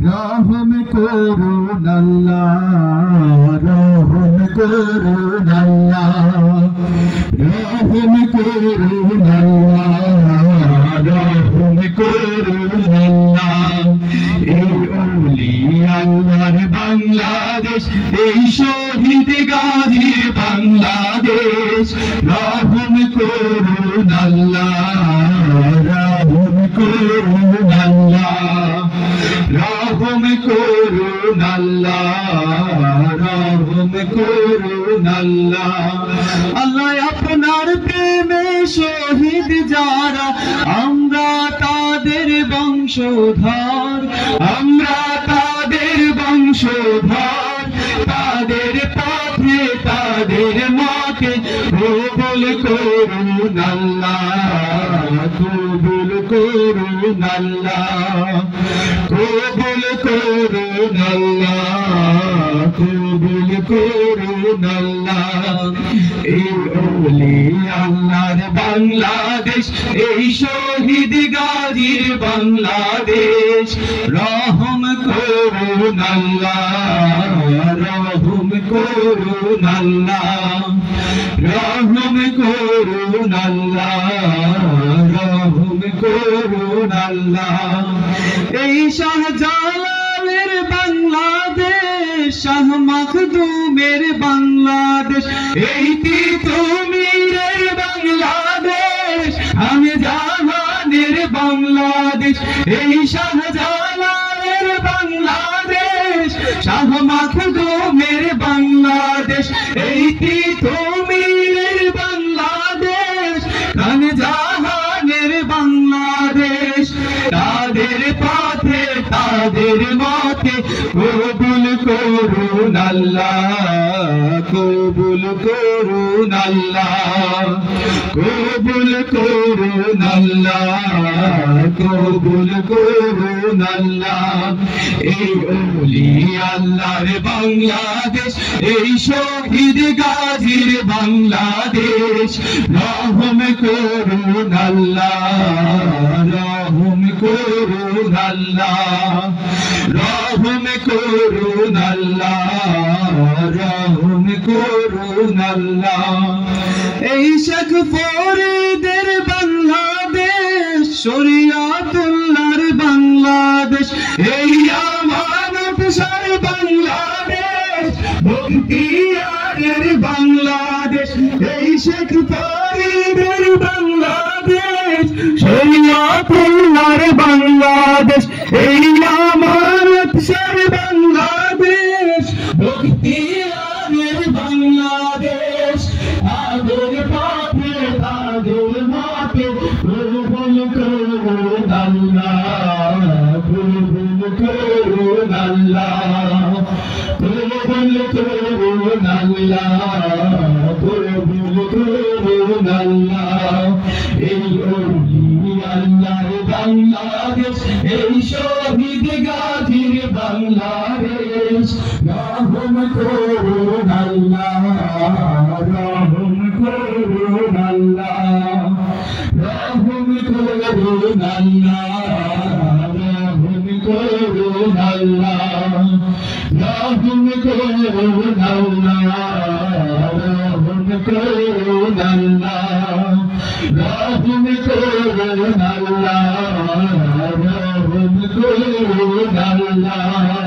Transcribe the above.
রহম করুন আল্লাহ, রহম করুন আল্লাহ, রহম করুন আল্লাহ, রহম করুন আল্লাহ। এই ওলি আল্লাহর বাংলাদেশ, এই শহীদ গাজীর বাংলাদেশ, রহম করুন আল্লাহ, রহম করুন আল্লাহ, রহম করুন আল্লাহ, রহম করুন আল্লাহ। আল্লাহ আপনার প্রেমে শহীদ যারা, আমরা তাদের বংশধর, আমরা তাদের বংশধর, তাদের পথে তাদের মাকে কবুল করুন আল্লাহ, কবুল করুন আল্লাহ, কবুল করুন আল্লাহ, কবুল করুন আল্লাহ। এই ওলি আল্লাহর বাংলাদেশ, এই শহীদ গাজীর বাংলাদেশ, রহম করুন আল্লাহ, রহম করুন আল্লাহ, রহম করুন আল্লাহ, রহম করুন আল্লাহ। এই শাহজালালের বাংলাদেশ, শাহ মাখদুমের বাংলাদেশ, এই তিতুমীরের বাংলাদেশ, আমি জাহানের বাংলাদেশ। এই শাহজালালের বাংলাদেশ, শাহ মাখদুমের বাংলাদেশ, এই তিতুমীরের বাংলাদেশ, আমি জাহানের বাংলাদেশ। তাদের পথে তাদের মতে কবুল করুন আল্লাহ, কবুল করুন আল্লাহ, কবুল করুন আল্লাহ, কবুল করুন আল্লাহ। এই ওলি আল্লাহর বাংলাদেশ, এই শহীদ গাজীর বাংলাদেশ, রহম করুন আল্লাহ, রহম করুন আল্লাহ, রহম করুন আল্লাহ, রহম করুন আল্লাহ। এই শেখ ফরিদের বাংলাদেশ, শরিয়াতুল্লাহর বাংলাদেশ, এই আমানত শাহর বাংলাদেশ, বখতিয়ারের বাংলাদেশ। এই শেখ ফরিদের বাংলাদেশ, শরিয়াতুল্লাহর বাংলাদেশ, এই আমানত শাহর বাংলাদেশ, বখতিয়ারের বাংলাদেশ। তাদের পথে তাদের মাকে কবুল করুন আল্লাহ, কবুল করুন আল্লাহ, কবুল করুন আল্লাহ, কবুল করুন আল্লাহ। এই ওলি আল্লাহর বাংলাদেশ, এই শহীদ গাজীর বাংলাদেশ, রহম করুন আল্লাহ, রহম করুন আল্লাহ, রহম করুন আল্লাহ, রহম করুন আল্লাহ, রহম করুন আল্লাহ, রহম করুন আল্লাহ, রহম করুন আল্লাহ, রহম করুন আল্লাহ।